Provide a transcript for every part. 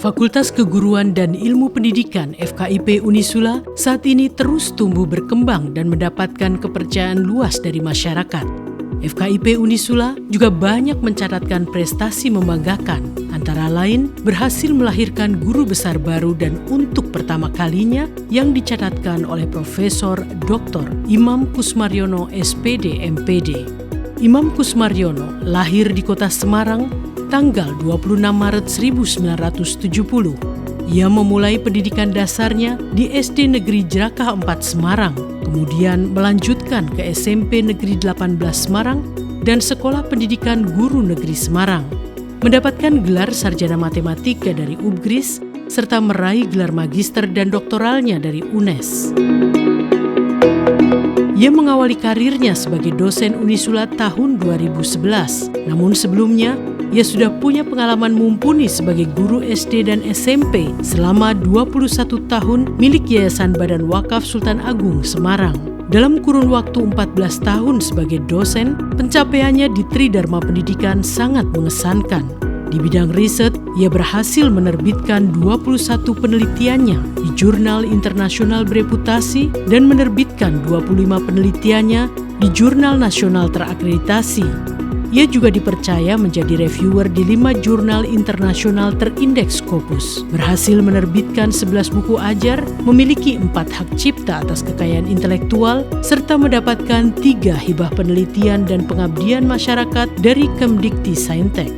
Fakultas Keguruan dan Ilmu Pendidikan FKIP Unisula saat ini terus tumbuh berkembang dan mendapatkan kepercayaan luas dari masyarakat. FKIP Unisula juga banyak mencatatkan prestasi membanggakan, antara lain berhasil melahirkan guru besar baru dan untuk pertama kalinya yang dicatatkan oleh Profesor Dr. Imam Kusmaryono SPD MPD. Imam Kusmaryono lahir di kota Semarang tanggal 26 Maret 1970. Ia memulai pendidikan dasarnya di SD Negeri Jerakah 4 Semarang, kemudian melanjutkan ke SMP Negeri 18 Semarang dan Sekolah Pendidikan Guru Negeri Semarang. Mendapatkan gelar sarjana matematika dari UPGRIS serta meraih gelar magister dan doktoralnya dari UNES. Ia mengawali karirnya sebagai dosen Unisula tahun 2011. Namun sebelumnya, ia sudah punya pengalaman mumpuni sebagai guru SD dan SMP selama 21 tahun milik Yayasan Badan Wakaf Sultan Agung Semarang. Dalam kurun waktu 14 tahun sebagai dosen, pencapaiannya di Tridharma Pendidikan sangat mengesankan. Di bidang riset, ia berhasil menerbitkan 21 penelitiannya di jurnal internasional bereputasi dan menerbitkan 25 penelitiannya di jurnal nasional terakreditasi. Ia juga dipercaya menjadi reviewer di 5 jurnal internasional terindeks Scopus, berhasil menerbitkan 11 buku ajar, memiliki 4 hak cipta atas kekayaan intelektual, serta mendapatkan 3 hibah penelitian dan pengabdian masyarakat dari Kemdikti Saintek.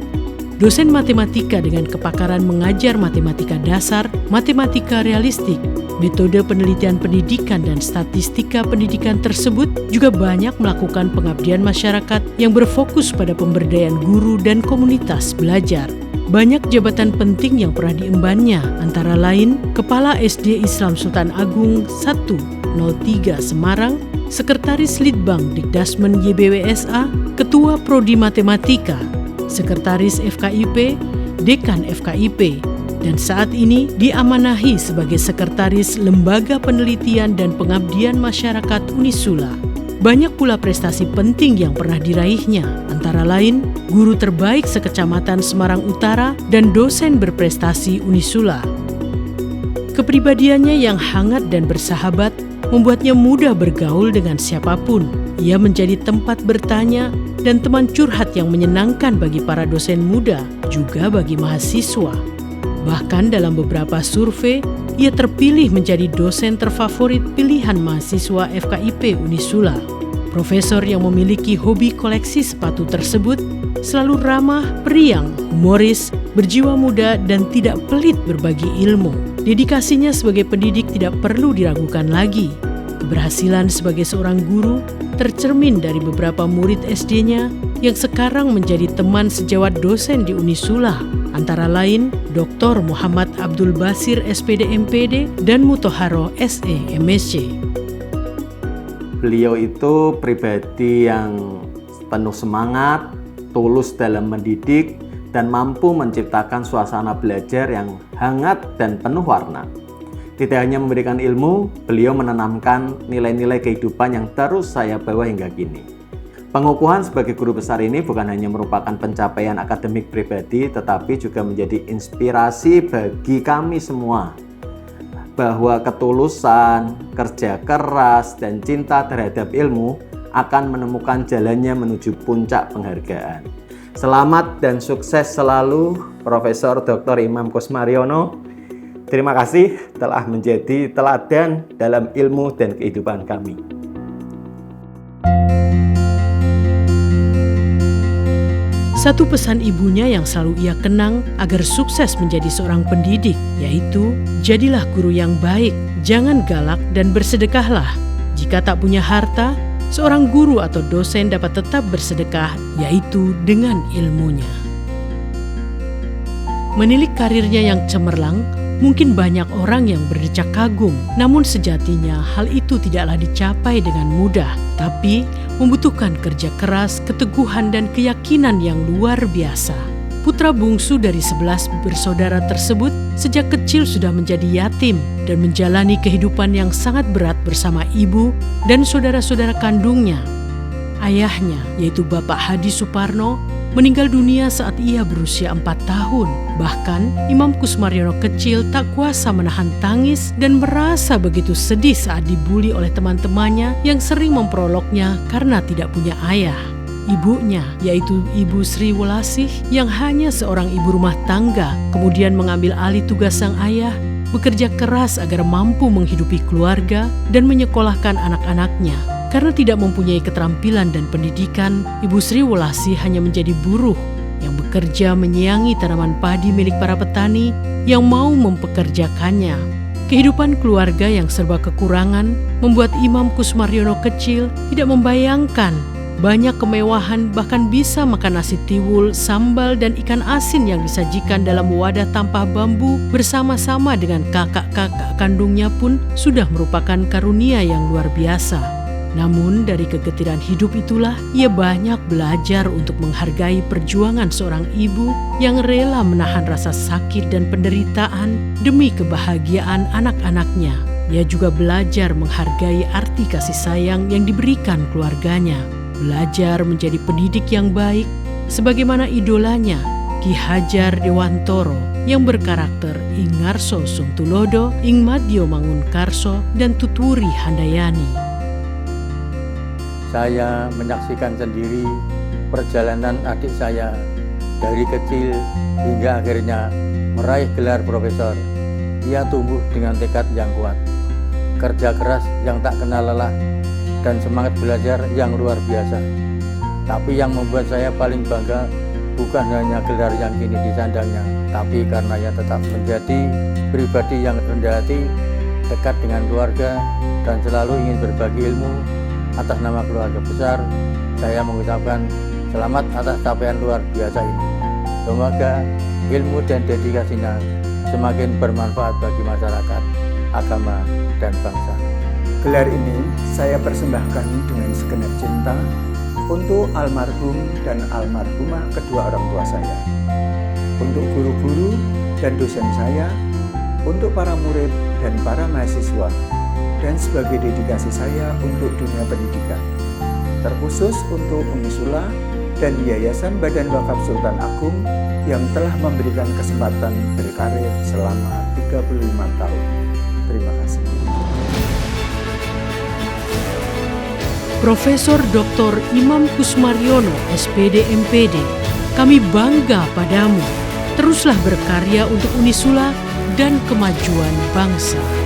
Dosen matematika dengan kepakaran mengajar matematika dasar, matematika realistik, metode penelitian pendidikan dan statistika pendidikan tersebut juga banyak melakukan pengabdian masyarakat yang berfokus pada pemberdayaan guru dan komunitas belajar. Banyak jabatan penting yang pernah diembannya, antara lain Kepala SD Islam Sultan Agung 103 Semarang, Sekretaris Litbang Dikdasmen YBWSA, Ketua Prodi Matematika, Sekretaris FKIP, Dekan FKIP, dan saat ini diamanahi sebagai Sekretaris Lembaga Penelitian dan Pengabdian Masyarakat Unisula. Banyak pula prestasi penting yang pernah diraihnya, antara lain guru terbaik sekecamatan Semarang Utara dan dosen berprestasi Unisula. Kepribadiannya yang hangat dan bersahabat membuatnya mudah bergaul dengan siapapun. Ia menjadi tempat bertanya dan teman curhat yang menyenangkan bagi para dosen muda, juga bagi mahasiswa. Bahkan dalam beberapa survei, ia terpilih menjadi dosen terfavorit pilihan mahasiswa FKIP Unisula. Profesor yang memiliki hobi koleksi sepatu tersebut selalu ramah, periang, humoris, berjiwa muda, dan tidak pelit berbagi ilmu. Dedikasinya sebagai pendidik tidak perlu diragukan lagi. Keberhasilan sebagai seorang guru tercermin dari beberapa murid SD-nya yang sekarang menjadi teman sejawat dosen di Unisula, antara lain Dr. Muhammad Abdul Basir SPD MPD dan Mutoharo SE MSc. Beliau itu pribadi yang penuh semangat, tulus dalam mendidik, dan mampu menciptakan suasana belajar yang hangat dan penuh warna. Tidak hanya memberikan ilmu, beliau menanamkan nilai-nilai kehidupan yang terus saya bawa hingga kini. Pengukuhan sebagai guru besar ini bukan hanya merupakan pencapaian akademik pribadi, tetapi juga menjadi inspirasi bagi kami semua bahwa ketulusan, kerja keras, dan cinta terhadap ilmu akan menemukan jalannya menuju puncak penghargaan. Selamat dan sukses selalu, Profesor Dr. Imam Kusmaryono. Terima kasih telah menjadi teladan dalam ilmu dan kehidupan kami. Satu pesan ibunya yang selalu ia kenang agar sukses menjadi seorang pendidik, yaitu jadilah guru yang baik, jangan galak dan bersedekahlah. Jika tak punya harta, seorang guru atau dosen dapat tetap bersedekah, yaitu dengan ilmunya. Menilik karirnya yang cemerlang, mungkin banyak orang yang berdecak kagum, namun sejatinya hal itu tidaklah dicapai dengan mudah, tapi membutuhkan kerja keras, keteguhan, dan keyakinan yang luar biasa. Putra bungsu dari 11 bersaudara tersebut sejak kecil sudah menjadi yatim dan menjalani kehidupan yang sangat berat bersama ibu dan saudara-saudara kandungnya. Ayahnya, yaitu Bapak Hadi Suparno, meninggal dunia saat ia berusia 4 tahun. Bahkan, Imam Kusmaryono kecil tak kuasa menahan tangis dan merasa begitu sedih saat dibuli oleh teman-temannya yang sering memperoloknya karena tidak punya ayah. Ibunya, yaitu Ibu Sri Welasih yang hanya seorang ibu rumah tangga, kemudian mengambil alih tugas sang ayah, bekerja keras agar mampu menghidupi keluarga dan menyekolahkan anak-anaknya. Karena tidak mempunyai keterampilan dan pendidikan, Ibu Sri Welasih hanya menjadi buruh yang bekerja menyiangi tanaman padi milik para petani yang mau mempekerjakannya. Kehidupan keluarga yang serba kekurangan membuat Imam Kusmaryono kecil tidak membayangkan banyak kemewahan, bahkan bisa makan nasi tiwul, sambal, dan ikan asin yang disajikan dalam wadah tampah bambu bersama-sama dengan kakak-kakak kandungnya pun sudah merupakan karunia yang luar biasa. Namun dari kegetiran hidup itulah ia banyak belajar untuk menghargai perjuangan seorang ibu yang rela menahan rasa sakit dan penderitaan demi kebahagiaan anak-anaknya. Ia juga belajar menghargai arti kasih sayang yang diberikan keluarganya. Belajar menjadi pendidik yang baik sebagaimana idolanya Ki Hajar Dewantoro yang berkarakter Ing Ngarso Sungtulodo, Ing Madyo Mangunkarso, dan Tutwuri Handayani. Saya menyaksikan sendiri perjalanan adik saya dari kecil hingga akhirnya meraih gelar profesor. Ia tumbuh dengan tekad yang kuat, kerja keras yang tak kenal lelah, dan semangat belajar yang luar biasa. Tapi yang membuat saya paling bangga bukan hanya gelar yang kini disandangnya, tapi karena ia tetap menjadi pribadi yang rendah hati, dekat dengan keluarga, dan selalu ingin berbagi ilmu. Atas nama keluarga besar, saya mengucapkan selamat atas capaian luar biasa ini. Semoga ilmu dan dedikasinya semakin bermanfaat bagi masyarakat, agama, dan bangsa. Gelar ini saya persembahkan dengan segenap cinta untuk almarhum dan almarhumah kedua orang tua saya, untuk guru-guru dan dosen saya, untuk para murid dan para mahasiswa, dan sebagai dedikasi saya untuk dunia pendidikan, terkhusus untuk Umi Sula dan Yayasan Badan Wakaf Sultan Agung yang telah memberikan kesempatan berkarir selama 35 tahun. Terima kasih. Profesor Dr. Imam Kusmaryono, SPD MPD, kami bangga padamu. Teruslah berkarya untuk Unisula dan kemajuan bangsa.